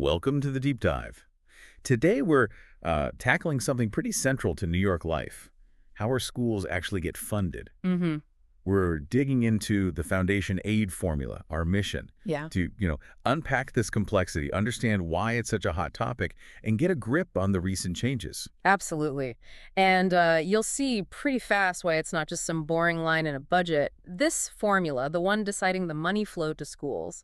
Welcome to the Deep Dive. Today we're tackling something pretty central to New York life. How our schools actually get funded. Mm-hmm. We're digging into the foundation aid formula, our mission, Yeah, to, unpack this complexity, understand why it's such a hot topic, and get a grip on the recent changes. absolutely. And you'll see pretty fast why it's not just some boring line in a budget. This formula, the one deciding the money flow to schools,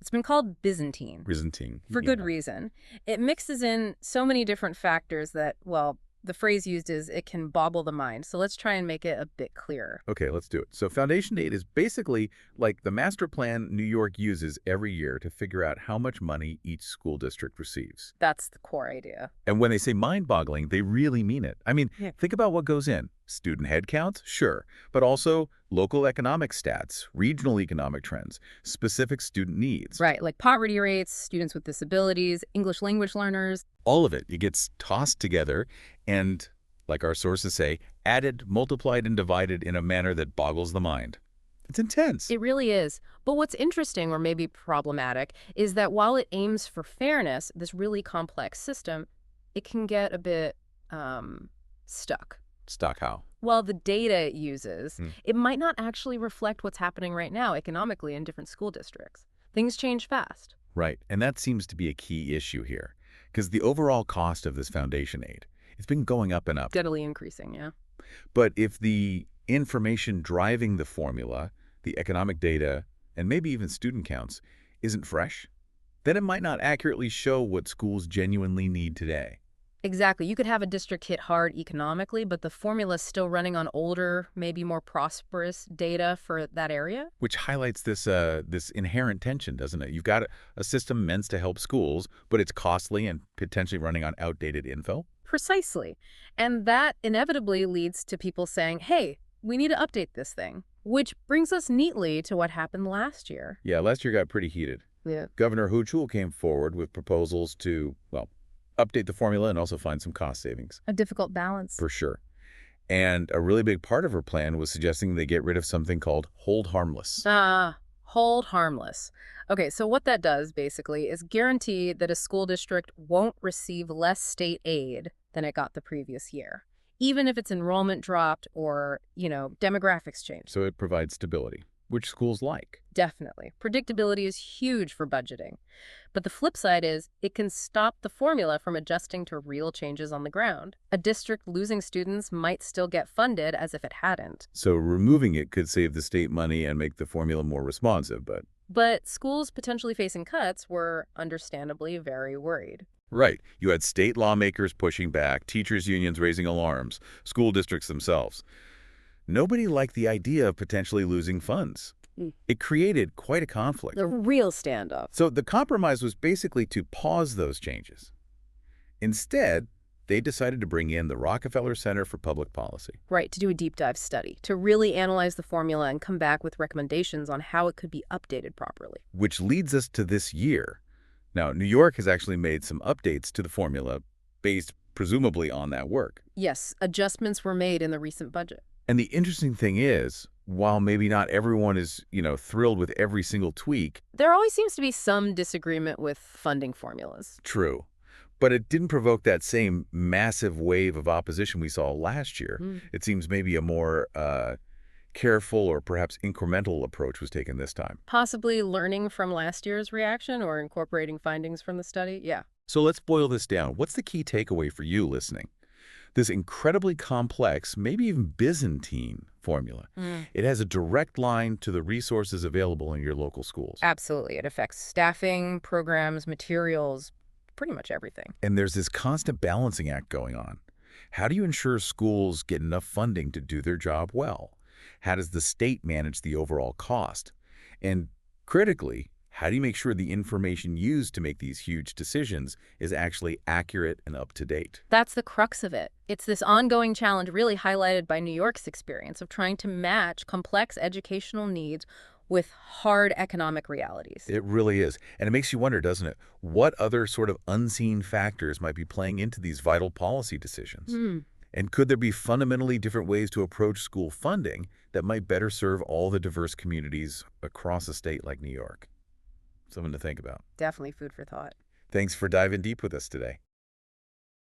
it's been called Byzantine Byzantine. for good reason. It mixes in so many different factors that, well, the phrase used is it can boggle the mind. So let's try and make it a bit clearer. Okay, let's do it. So foundation aid is basically like the master plan New York uses every year to figure out how much money each school district receives. That's the core idea. And when they say mind-boggling, they really mean it. I mean, Yeah. think about what goes in. Student headcounts? Sure. But also local economic stats, regional economic trends, specific student needs. Right, like poverty rates, students with disabilities, English language learners. All of it gets tossed together and, like our sources say, added, multiplied, and divided in a manner that boggles the mind. It's intense. It really is. But what's interesting or maybe problematic is that while it aims for fairness, this really complex system, it can get a bit stuck. Stock how? Well, the data it uses, Hmm. it might not actually reflect what's happening right now economically in different school districts. Things change fast. Right, and that seems to be a key issue here, because the overall cost of this foundation aid, it's been going up and up. Steadily increasing, yeah. But if the information driving the formula, the economic data, and maybe even student counts, isn't fresh, then it might not accurately show what schools genuinely need today. Exactly. You could have a district hit hard economically, but the formula's still running on older, maybe more prosperous data for that area. Which highlights this inherent tension, doesn't it? You've got a system meant to help schools, but it's costly and potentially running on outdated info. Precisely. And that inevitably leads to people saying, hey, we need to update this thing, which brings us neatly to what happened last year. Yeah, last year got pretty heated. Yeah. Governor Hochul came forward with proposals to, well, update the formula and also find some cost savings, A difficult balance. for sure. And a really big part of her plan was suggesting they get rid of something called hold harmless. Hold harmless. Okay, so what that does basically is guarantee that a school district won't receive less state aid than it got the previous year, even if its enrollment dropped or, demographics changed. So it provides stability, which schools like. Definitely. Predictability is huge for budgeting. But the flip side is it can stop the formula from adjusting to real changes on the ground. A district losing students might still get funded as if it hadn't. So removing it could save the state money and make the formula more responsive, but... But schools potentially facing cuts were understandably very worried. Right. You had state lawmakers pushing back, teachers' unions raising alarms, school districts themselves. Nobody liked the idea of potentially losing funds. Mm. It created quite a conflict. The real standoff. So the compromise was basically to pause those changes. Instead, they decided to bring in the Rockefeller Center for Public Policy. Right, to do a deep dive study, to really analyze the formula and come back with recommendations on how it could be updated properly. Which leads us to this year. Now, New York has actually made some updates to the formula based presumably on that work. Yes, adjustments were made in the recent budget. And the interesting thing is, while maybe not everyone is, thrilled with every single tweak, There always seems to be some disagreement with funding formulas. true, but it didn't provoke that same massive wave of opposition we saw last year. Mm. It seems maybe a more careful or perhaps incremental approach was taken this time. Possibly learning from last year's reaction or incorporating findings from the study? Yeah. So let's boil this down. What's the key takeaway for you listening? This incredibly complex, maybe even Byzantine formula. It has a direct line to the resources available in your local schools. Absolutely. It affects staffing, programs, materials, pretty much everything. And there's this constant balancing act going on. How do you ensure schools get enough funding to do their job well? How does the state manage the overall cost? And critically, how do you make sure the information used to make these huge decisions is actually accurate and up to date? That's the crux of it. It's this ongoing challenge really highlighted by New York's experience of trying to match complex educational needs with hard economic realities. It really is. And it makes you wonder, doesn't it? What other sort of unseen factors might be playing into these vital policy decisions? And could there be fundamentally different ways to approach school funding that might better serve all the diverse communities across a state like New York? Something to think about. Definitely food for thought. Thanks for diving deep with us today.